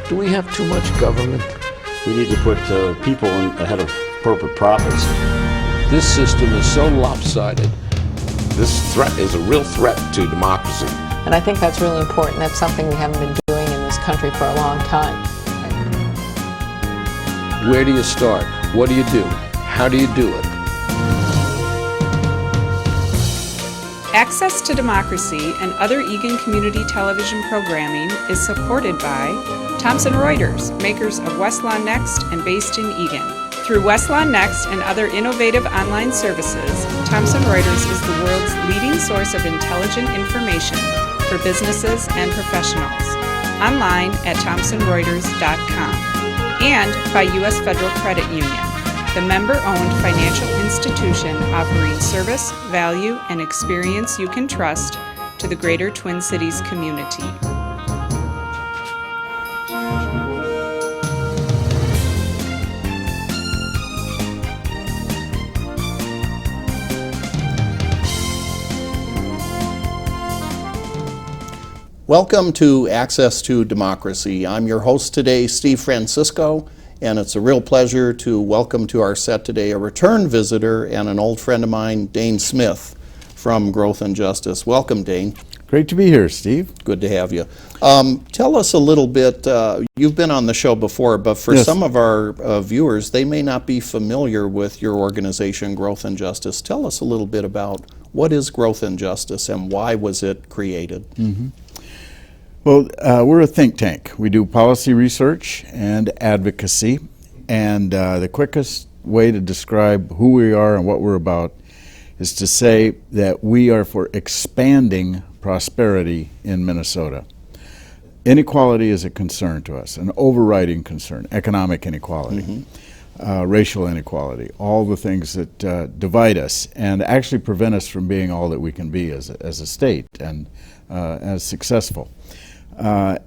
Do we have too much government? We need to put people ahead of corporate profits. This system is so lopsided. This threat is a real threat to democracy. And I think that's really important. That's something we haven't been doing in this country for a long time. Where do you start? What do you do? How do you do it? Access to Democracy and other Eagan community television programming is supported by Thomson Reuters, makers of Westlaw Next and based in Eagan. Through Westlaw Next and other innovative online services, Thomson Reuters is the world's leading source of intelligent information for businesses and professionals. Online at thomsonreuters.com. And by U.S. Federal Credit Union, the member-owned financial institution offering service, value, and experience you can trust to the greater Twin Cities community. Welcome to Access to Democracy. I'm your host today, Steve Francisco, and it's a real pleasure to welcome to our set today a return visitor and an old friend of mine, Dane Smith from Growth and Justice. Welcome, Dane. Great to be here, Steve. Good to have you. Tell us a little bit, you've been on the show before, but for some of our viewers, they may not be familiar with your organization, Growth and Justice. Tell us a little bit about what is Growth and Justice and why was it created? Mm-hmm. Well, we're a think tank. We do policy research and advocacy, and the quickest way to describe who we are and what we're about is to say that we are for expanding prosperity in Minnesota. Inequality is a concern to us, an overriding concern, economic inequality, racial inequality, all the things that divide us and actually prevent us from being all that we can be as a state and as successful. We're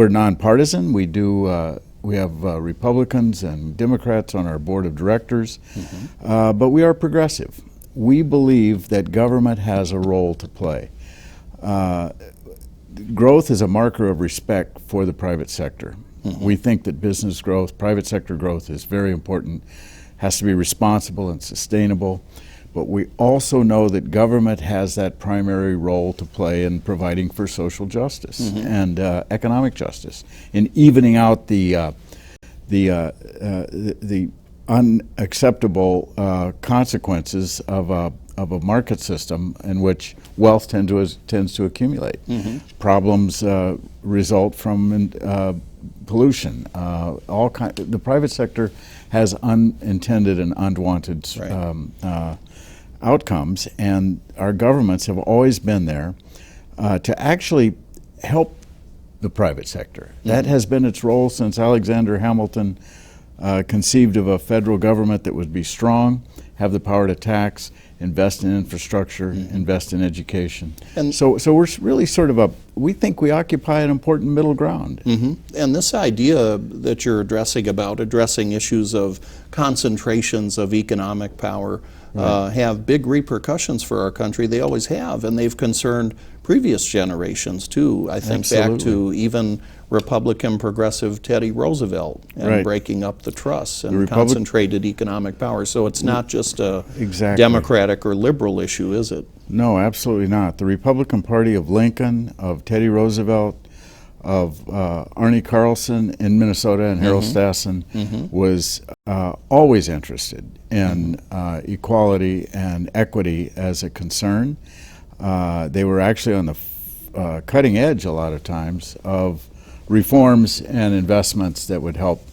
nonpartisan. We have Republicans and Democrats on our board of directors, but we are progressive. We believe that government has a role to play. Growth is a marker of respect for the private sector. We think that business growth, private sector growth is very important, has to be responsible and sustainable. But we also know that government has that primary role to play in providing for social justice and economic justice, in evening out the unacceptable consequences of a market system in which wealth tends to accumulate. Problems result from pollution. The private sector has unintended and unwanted outcomes, and our governments have always been there to actually help the private sector. That has been its role since Alexander Hamilton conceived of a federal government that would be strong, have the power to tax, invest in infrastructure, invest in education. And so we're really sort of we think we occupy an important middle ground. And this idea that you're addressing issues of concentrations of economic power have big repercussions for our country. They always have, and they've concerned previous generations too. I think back to even Republican progressive Teddy Roosevelt and breaking up the trusts and concentrated economic power. So it's not just a Democratic or liberal issue, is it? No, absolutely not. The Republican Party of Lincoln, of Teddy Roosevelt, of Arnie Carlson in Minnesota and Harold Stassen was always interested in equality and equity as a concern. They were actually on the cutting edge a lot of times of reforms and investments that would help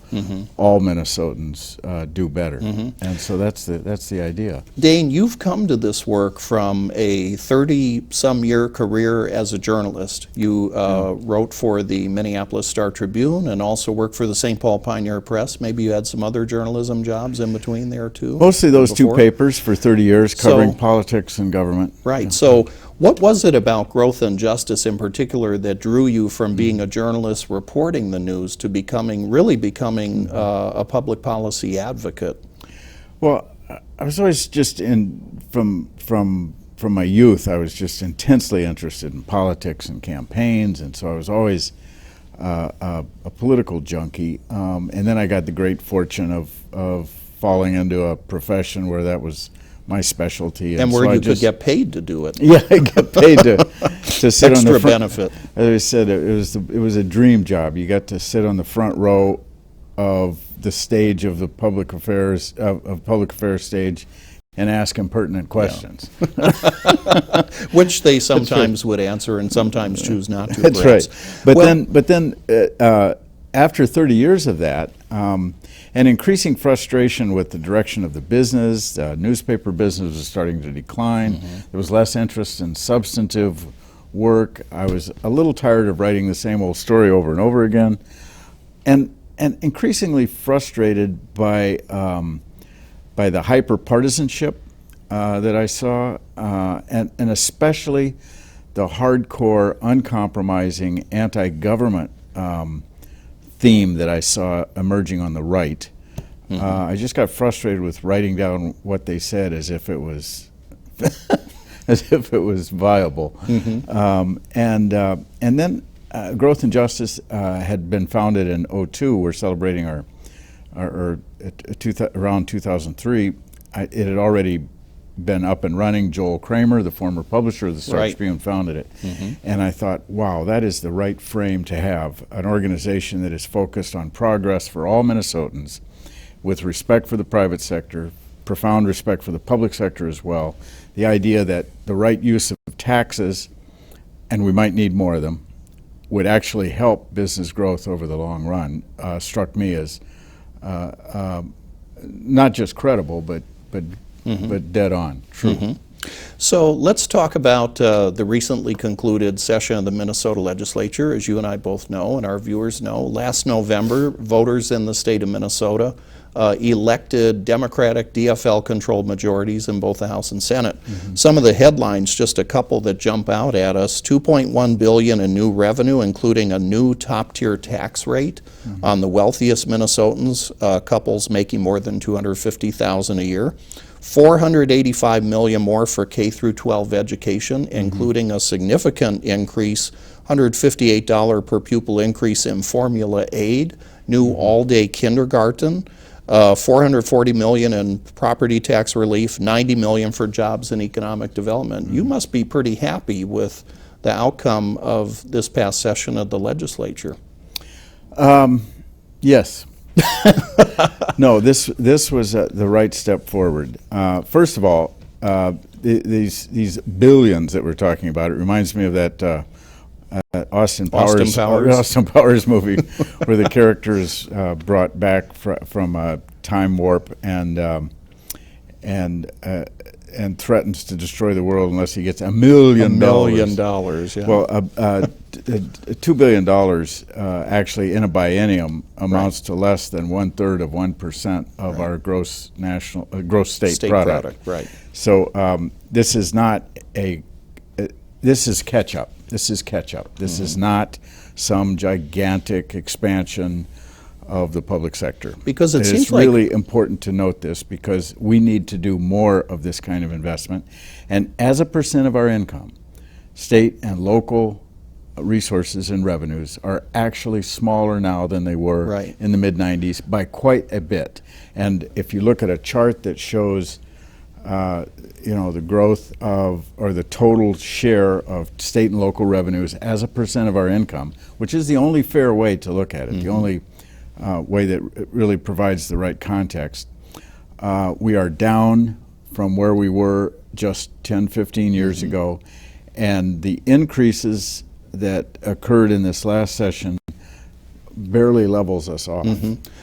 all Minnesotans do better. And so that's the idea. Dane, you've come to this work from a 30-some-year career as a journalist. You wrote for the Minneapolis Star-Tribune and also worked for the St. Paul Pioneer Press. Maybe you had some other journalism jobs in between there too? Mostly those two papers for 30 years covering politics and government. Right. So what was it about Growth and Justice in particular that drew you from being a journalist reporting the news to really becoming a public policy advocate? Well, I was always just from from my youth, I was just intensely interested in politics and campaigns, and so I was always a political junkie. And then I got the great fortune of falling into a profession where that was my specialty. And where so you could get paid to do it. Yeah, I got paid to sit on the Extra front. benefit. As I said, it was a dream job. You got to sit on the front row of the stage of the public affairs stage and ask impertinent questions. Which they sometimes would answer and sometimes choose not to. That's perhaps. right. But then after 30 years of that, and increasing frustration with the direction of the business, newspaper business was starting to decline. There was less interest in substantive work. I was a little tired of writing the same old story over and over again, and increasingly frustrated by the hyper-partisanship that I saw, and especially the hardcore, uncompromising anti-government theme that I saw emerging on the right. I just got frustrated with writing down what they said as if it was viable. And then Growth and Justice had been founded in '02. We're celebrating our around 2003. It had already been up and running. Joel Kramer, the former publisher of the Star Tribune, founded it. And I thought, wow, that is the right frame to have, an organization that is focused on progress for all Minnesotans, with respect for the private sector, profound respect for the public sector as well. The idea that the right use of taxes, and we might need more of them, would actually help business growth over the long run struck me as not just credible, but dead on, true. So let's talk about the recently concluded session of the Minnesota Legislature. As you and I both know, and our viewers know, last November, voters in the state of Minnesota elected Democratic DFL-controlled majorities in both the House and Senate. Some of the headlines, just a couple that jump out at us: $2.1 billion in new revenue, including a new top-tier tax rate on the wealthiest Minnesotans, couples making more than $250,000 a year. $485 million more for K through 12 education, including a significant increase, $158 per pupil increase in formula aid, new all-day kindergarten, $440 million in property tax relief, $90 million for jobs and economic development. You must be pretty happy with the outcome of this past session of the legislature. Yes. No, this was the right step forward. First of all, these billions that we're talking about, it reminds me of that Austin Powers movie where the character is brought back from a time warp and threatens to destroy the world unless he gets $1 million. $1 million, yeah. Well, $2 billion actually in a biennium amounts to less than 1/3 of 1% of our gross state product. Right. So this is not this is catch up. This is catch up. This is not some gigantic expansion of the public sector. Because it seems is really important to note this, because we need to do more of this kind of investment. And as a percent of our income, state and local resources and revenues are actually smaller now than they were in the mid-'90s by quite a bit. And if you look at a chart that shows the growth of, or the total share of state and local revenues as a percent of our income, which is the only fair way to look at it, the only way that really provides the right context. We are down from where we were just 10, 15 years ago, and the increases that occurred in this last session barely levels us off.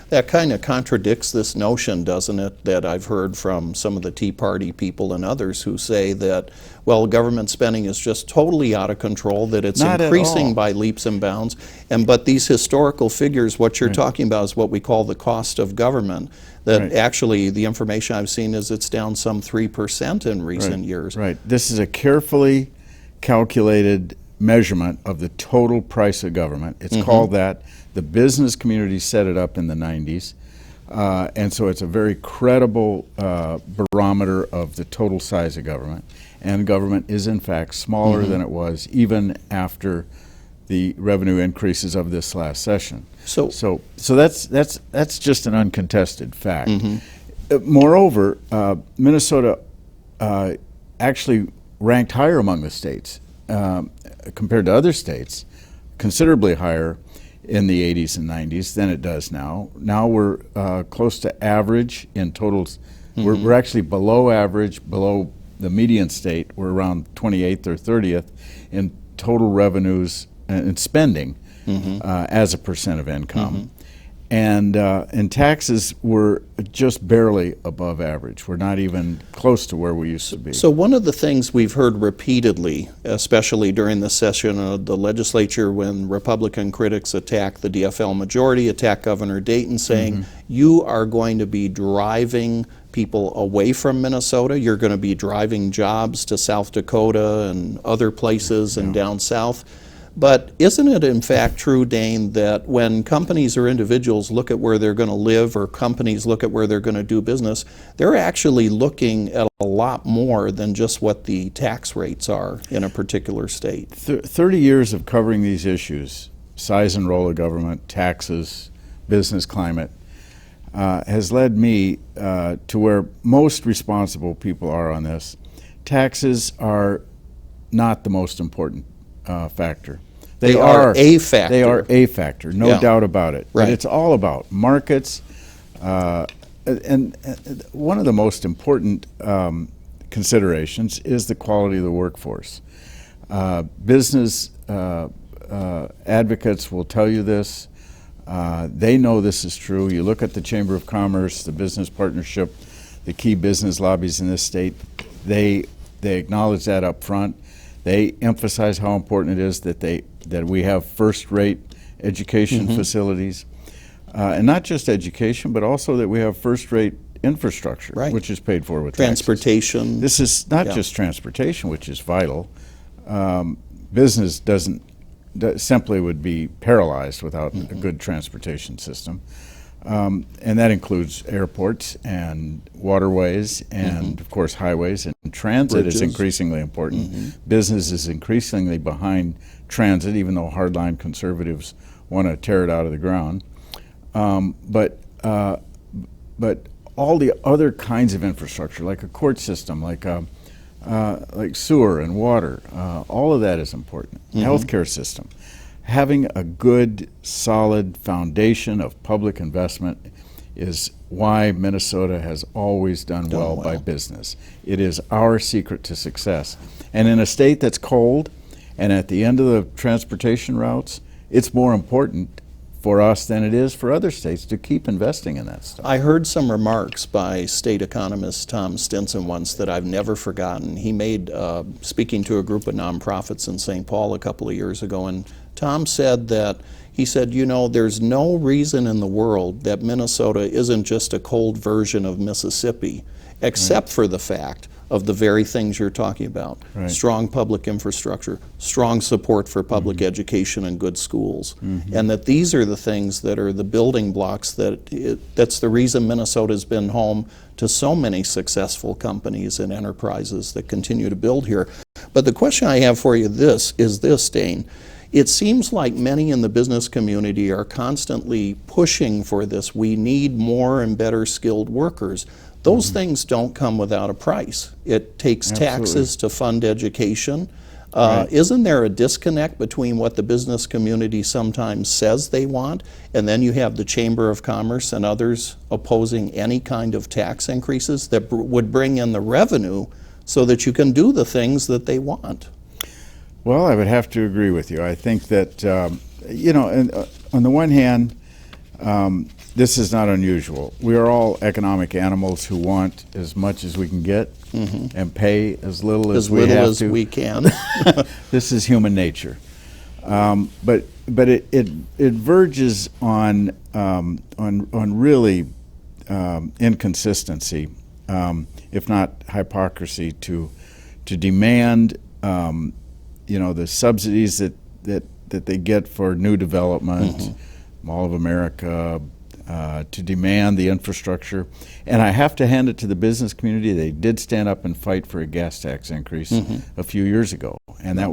That kind of contradicts this notion, doesn't it, that I've heard from some of the Tea Party people and others who say that, well, government spending is just totally out of control, that it's Not increasing by leaps and bounds. But these historical figures, what you're talking about is what we call the cost of government, that actually the information I've seen is it's down some 3% in recent years. Right. This is a carefully calculated measurement of the total price of government. It's called that. The business community set it up in the 90s, and so it's a very credible barometer of the total size of government. and government is in fact smaller than it was even after the revenue increases of this last session. So that's just an uncontested fact. Moreover, Minnesota actually ranked higher among the states compared to other states, considerably higher in the 80s and 90s than it does now. Now we're close to average in totals. We're actually below average, below the median state. We're around 28th or 30th in total revenues and spending as a percent of income. And taxes were just barely above average. We're not even close to where we used to be. So one of the things we've heard repeatedly, especially during the session of the legislature when Republican critics attack the DFL majority, attack Governor Dayton, saying, you are going to be driving people away from Minnesota, you're going to be driving jobs to South Dakota and other places and down south. But isn't it in fact true, Dane, that when companies or individuals look at where they're going to live or companies look at where they're going to do business, they're actually looking at a lot more than just what the tax rates are in a particular state? 30 years of covering these issues, size and role of government, taxes, business climate, has led me to where most responsible people are on this. Taxes are not the most important factor. They are a factor. They are a factor, no doubt about it. Right. But it's all about markets. And one of the most important considerations is the quality of the workforce. Business advocates will tell you this. They know this is true. You look at the Chamber of Commerce, the Business Partnership, the key business lobbies in this state, they acknowledge that up front. They emphasize how important it is that we have first-rate education facilities, and not just education, but also that we have first-rate infrastructure, which is paid for with transportation. Taxes. This is not just transportation, which is vital. Business simply would be paralyzed without a good transportation system. And that includes airports and waterways and, of course, highways. And transit Bridges. is increasingly important. Business is increasingly behind transit, even though hardline conservatives want to tear it out of the ground. But all the other kinds of infrastructure, like a court system, like sewer and water, all of that is important. Healthcare system. Having a good, solid foundation of public investment is why Minnesota has always done well by business. It is our secret to success. And in a state that's cold, and at the end of the transportation routes, it's more important for us than it is for other states to keep investing in that stuff. I heard some remarks by state economist Tom Stinson once that I've never forgotten. He made, speaking to a group of nonprofits in St. Paul a couple of years ago, and Tom said that, you know, there's no reason in the world that Minnesota isn't just a cold version of Mississippi, except for the fact of the very things you're talking about. Strong public infrastructure, strong support for public education and good schools. And that these are the things that are the building blocks that's the reason Minnesota's been home to so many successful companies and enterprises that continue to build here. But the question I have for you is this, Dane. It seems like many in the business community are constantly pushing for this. We need more and better skilled workers. Those things don't come without a price. It takes taxes to fund education. Isn't there a disconnect between what the business community sometimes says they want, and then you have the Chamber of Commerce and others opposing any kind of tax increases that would bring in the revenue so that you can do the things that they want? Well, I would have to agree with you. I think that, you know, on the one hand, this is not unusual. We are all economic animals who want as much as we can get and pay as little as we have to. We can. This is human nature. But it verges on really inconsistency, if not hypocrisy, to demand you know, the subsidies that they get for new development, Mall of America, to demand the infrastructure. And I have to hand it to the business community. They did stand up and fight for a gas tax increase a few years ago, and it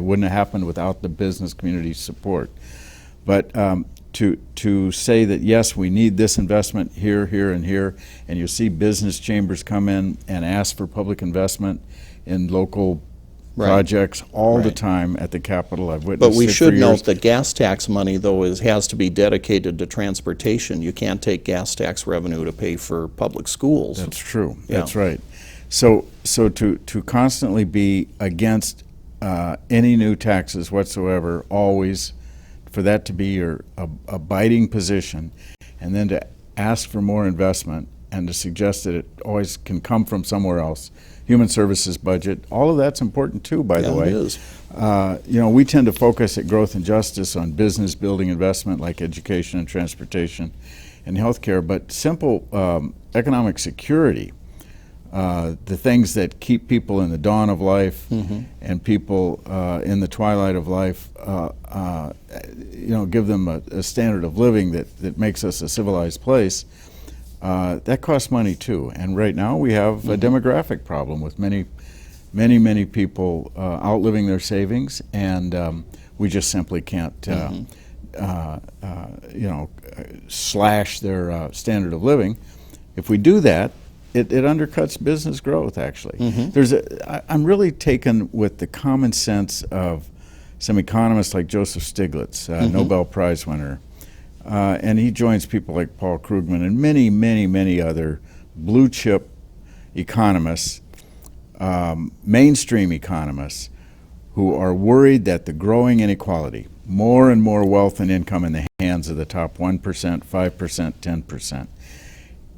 wouldn't have happened without the business community's support. But to say that, yes, we need this investment here, here, and here, and you see business chambers come in and ask for public investment in local projects all the time at the Capitol. I've witnessed But we it for should years. note that gas tax money, though, has to be dedicated to transportation. You can't take gas tax revenue to pay for public schools. That's true. Yeah. That's right. So to constantly be against any new taxes whatsoever, always, for that to be your abiding position, and then to ask for more investment and to suggest that it always can come from somewhere else. Human services budget, all of that's important too, by the way. It is. We tend to focus at Growth and Justice on business building investment like education and transportation and healthcare, but simple economic security, the things that keep people in the dawn of life and people in the twilight of life, give them a standard of living that makes us a civilized place. That costs money too, and right now we have a demographic problem with many people outliving their savings, and we just simply can't, slash their standard of living. If we do that, it undercuts business growth. Actually, I'm really taken with the common sense of some economists like Joseph Stiglitz, Nobel Prize winner. And he joins people like Paul Krugman and many other blue chip economists, mainstream economists, who are worried that the growing inequality, more and more wealth and income in the hands of the top 1%, 5%, 10%,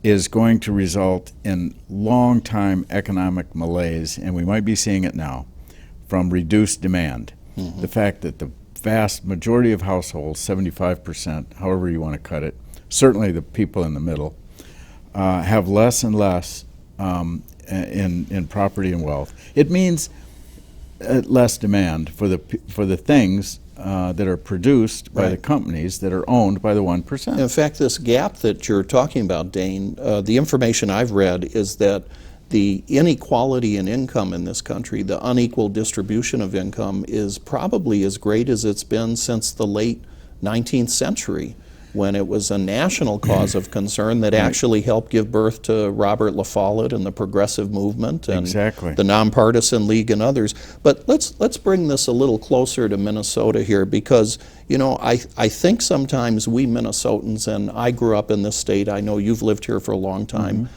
is going to result in long-time economic malaise, and we might be seeing it now, from reduced demand. The fact that the vast majority of households, 75%, however you want to cut it, certainly the people in the middle, have less and less in property and wealth. It means less demand for the things that are produced by the companies that are owned by the 1%. In fact, this gap that you're talking about, Dane, the information I've read is that the inequality in income in this country, the unequal distribution of income, is probably as great as it's been since the late 19th century, when it was a national cause of concern that actually helped give birth to Robert La Follette and the Progressive Movement and the Nonpartisan League and others. But let's bring this a little closer to Minnesota here, because I think sometimes we Minnesotans, and I grew up in this state, I know you've lived here for a long time,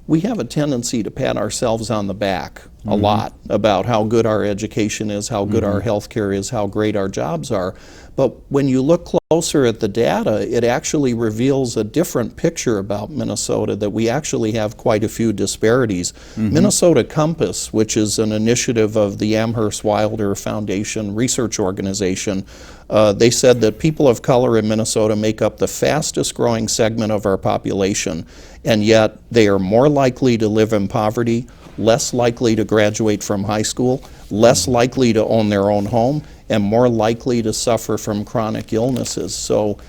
we have a tendency to pat ourselves on the back a lot about how good our education is, how good our health care is, how great our jobs are. But when you look closer at the data, it actually reveals a different picture about Minnesota, that we actually have quite a few disparities. Minnesota Compass, which is an initiative of the Amherst Wilder Foundation research organization, they said that people of color in Minnesota make up the fastest growing segment of our population, and yet they are more likely to live in poverty, less likely to graduate from high school, less likely to own their own home, and more likely to suffer from chronic illnesses. So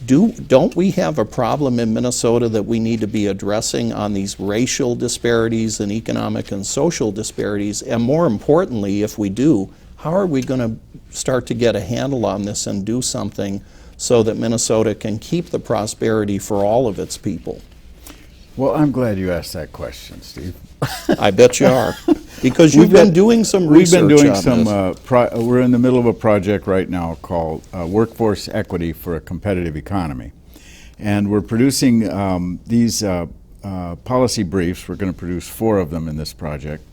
don't we have a problem in Minnesota that we need to be addressing on these racial disparities and economic and social disparities? And more importantly, if we do, how are we going to start to get a handle on this and do something so that Minnesota can keep the prosperity for all of its people? Well, I'm glad you asked that question, Steve. I bet you are, because you've been doing some research. We've been doing on this. We're in the middle of a project right now called Workforce Equity for a Competitive Economy. And we're producing these policy briefs. We're going to produce 4 of them in this project.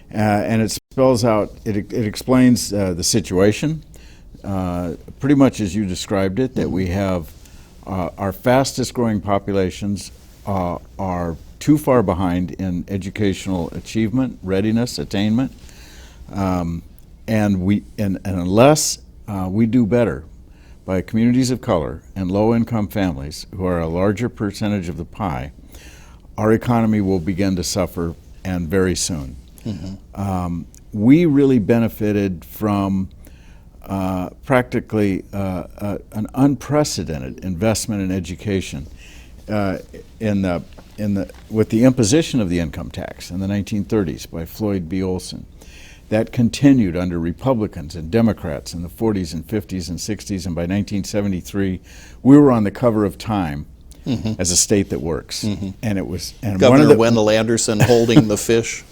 And it spells out, it explains the situation, pretty much as you described it, that we have our fastest growing populations are too far behind in educational achievement, readiness, attainment, and unless we do better by communities of color and low-income families, who are a larger percentage of the pie, our economy will begin to suffer, and very soon. We really benefited from practically an unprecedented investment in education with the imposition of the income tax in the 1930s by Floyd B. Olson. That continued under Republicans and Democrats in the 40s and 50s and 60s, and by 1973, we were on the cover of Time as a state that works. And it was Governor Wendell Anderson holding the fish.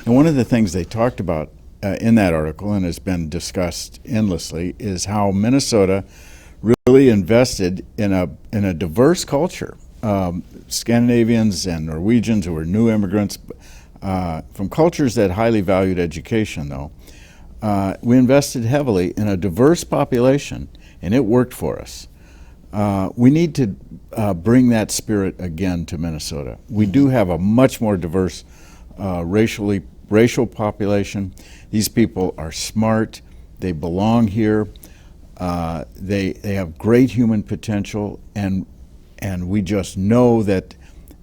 And one of the things they talked about in that article, and has been discussed endlessly, is how Minnesota really invested in a diverse culture. Scandinavians and Norwegians, who were new immigrants from cultures that highly valued education, though. We invested heavily in a diverse population, and it worked for us. We need to bring that spirit again to Minnesota. We do have a much more diverse racial population. These people are smart. They belong here. They have great human potential, and we just know that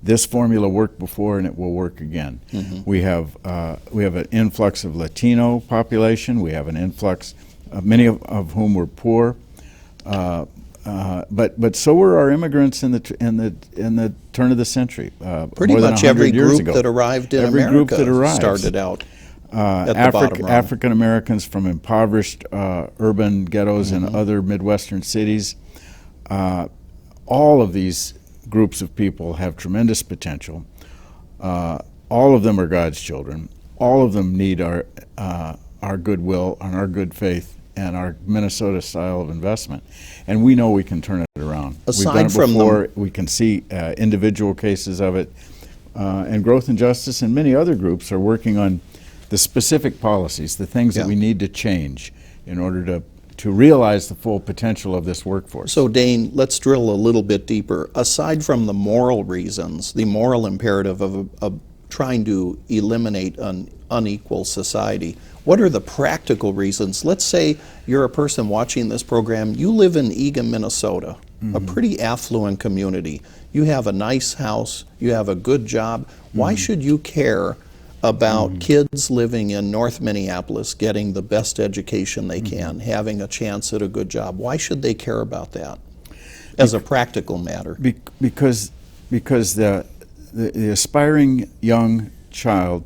this formula worked before and it will work again. We have an influx of Latino population. We have an influx of many of whom were poor, but so were our immigrants in the turn of the century. Pretty more than much 100 every years group ago. that arrived in Every America group that arrived started out at the bottom rung. African Americans from impoverished urban ghettos and other Midwestern cities. All of these groups of people have tremendous potential. All of them are God's children. All of them need our goodwill and our good faith and our Minnesota style of investment. And we know we can turn it around. We've done it before. We can see individual cases of it. And Growth and Justice and many other groups are working on the specific policies, the things that we need to change in order to realize the full potential of this workforce. So Dane, let's drill a little bit deeper. Aside from the moral reasons, the moral imperative of trying to eliminate an unequal society, what are the practical reasons? Let's say you're a person watching this program, you live in Eagan, Minnesota, a pretty affluent community. You have a nice house, you have a good job. Why should you care about kids living in North Minneapolis getting the best education they can, having a chance at a good job? Why should they care about that as a practical matter? Because the aspiring young child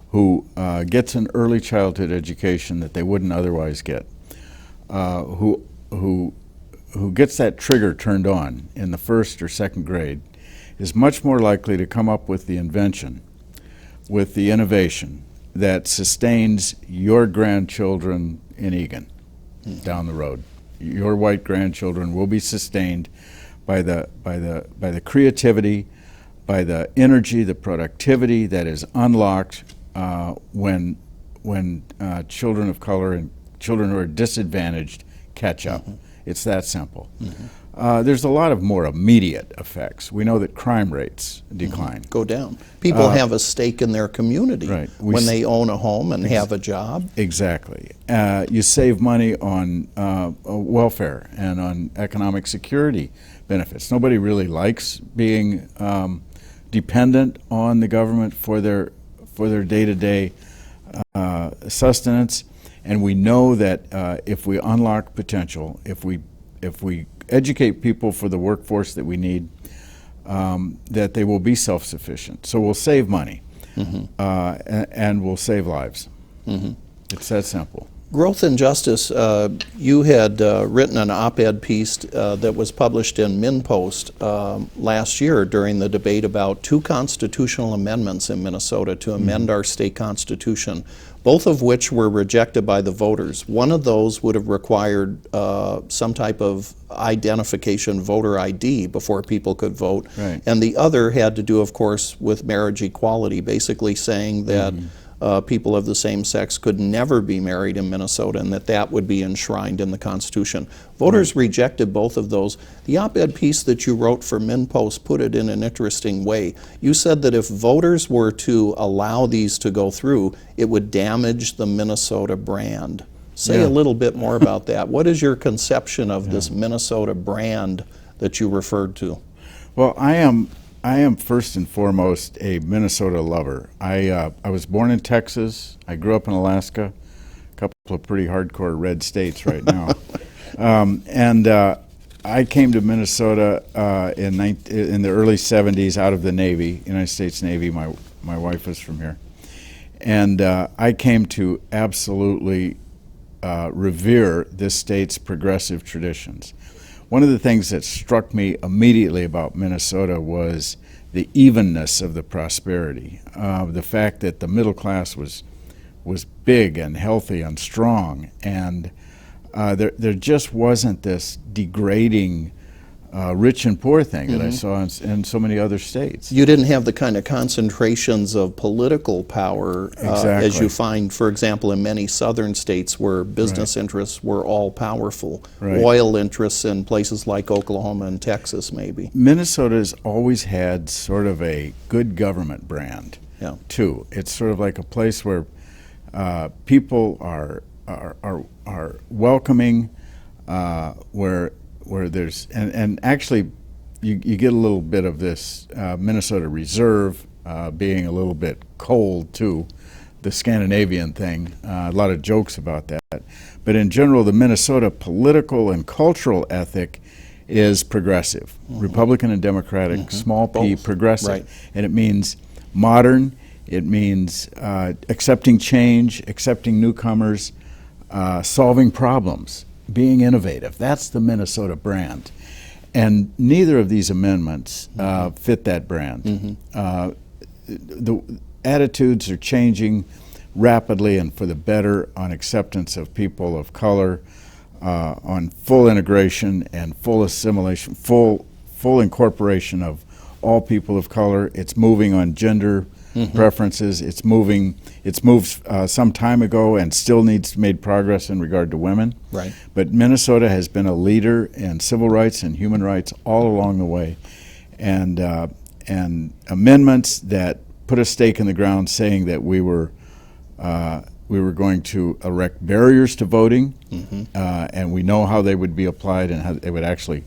who gets an early childhood education that they wouldn't otherwise get, who gets that trigger turned on in the first or second grade, is much more likely to come up with the invention, with the innovation that sustains your grandchildren in Eagan down the road. Your white grandchildren will be sustained by the creativity, by the energy, the productivity that is unlocked when children of color and children who are disadvantaged catch up. It's that simple. There's a lot of more immediate effects. We know that crime rates decline. Go down. People have a stake in their community when they own a home and have a job. Exactly. You save money on welfare and on economic security benefits. Nobody really likes being dependent on the government for their day-to-day sustenance. And we know that if we unlock potential, if we educate people for the workforce that we need, that they will be self-sufficient. So we'll save money, and we'll save lives. It's that simple. Growth and Justice, you had written an op-ed piece that was published in MinPost last year during the debate about 2 constitutional amendments in Minnesota to amend our state constitution, both of which were rejected by the voters. One of those would have required some type of identification, voter ID, before people could vote. And the other had to do, of course, with marriage equality, basically saying that people of the same sex could never be married in Minnesota, and that would be enshrined in the Constitution. Voters rejected both of those. The op-ed piece that you wrote for MinPost put it in an interesting way. You said that if voters were to allow these to go through, it would damage the Minnesota brand. Say a little bit more about that. What is your conception of this Minnesota brand that you referred to? Well, I am first and foremost a Minnesota lover. I was born in Texas. I grew up in Alaska, couple of pretty hardcore red states right now. I came to Minnesota in the early 70s out of the Navy, United States Navy. My wife was from here. And I came to absolutely revere this state's progressive traditions. One of the things that struck me immediately about Minnesota was the evenness of the prosperity, the fact that the middle class was big and healthy and strong, and there just wasn't this degrading rich and poor thing that I saw in so many other states. You didn't have the kind of concentrations of political power as you find, for example, in many southern states where business interests were all powerful. Oil interests in places like Oklahoma and Texas, maybe. Minnesota's always had sort of a good government brand, too. It's sort of like a place where people are welcoming, where there's and actually you get a little bit of this Minnesota reserve being a little bit cold too, the Scandinavian thing. A lot of jokes about that, but in general, the Minnesota political and cultural ethic is progressive, Republican and Democratic, small p, progressive, and it means modern. It means accepting change, accepting newcomers, solving problems, being innovative. That's the Minnesota brand. And neither of these amendments fit that brand. The attitudes are changing rapidly and for the better on acceptance of people of color, on full integration and full assimilation, full incorporation of all people of color. It's moving on gender preferences. It's moved some time ago and still made progress in regard to women. Right. But Minnesota has been a leader in civil rights and human rights all along the way, and amendments that put a stake in the ground saying that we were going to erect barriers to voting, and we know how they would be applied and how they would actually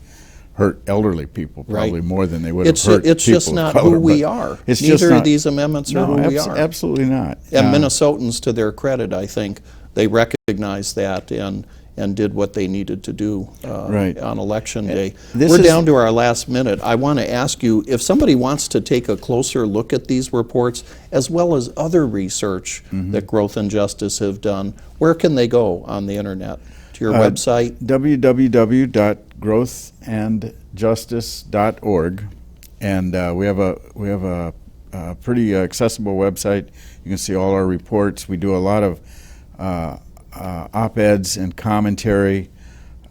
hurt elderly people probably more than they would have hurt It's people just not of color, who we are. It's Neither just not, of these amendments are who we are. Absolutely not. And Minnesotans, to their credit, I think, they recognized that and did what they needed to do on Election Day. We're down to our last minute. I want to ask you, if somebody wants to take a closer look at these reports, as well as other research that Growth and Justice have done, where can they go on the internet? To your website? www.growthandjustice.org, and we have a pretty accessible website. You can see all our reports. We do a lot of op-eds and commentary,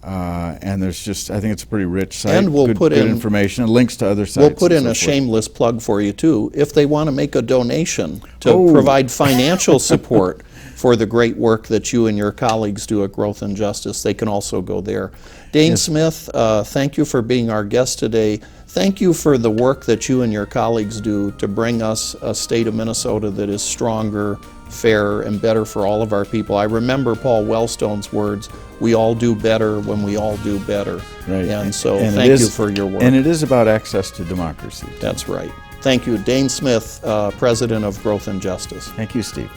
and there's just, I think it's a pretty rich site. And we'll put in information and links to other sites. We'll put in a shameless plug for you too. If they want to make a donation to provide financial support for the great work that you and your colleagues do at Growth and Justice, they can also go there. Dane Smith, thank you for being our guest today. Thank you for the work that you and your colleagues do to bring us a state of Minnesota that is stronger, fairer, and better for all of our people. I remember Paul Wellstone's words, we all do better when we all do better. Right. And so thank you for your work. And it is about access to democracy. That's right. Thank you. Dane Smith, President of Growth and Justice. Thank you, Steve.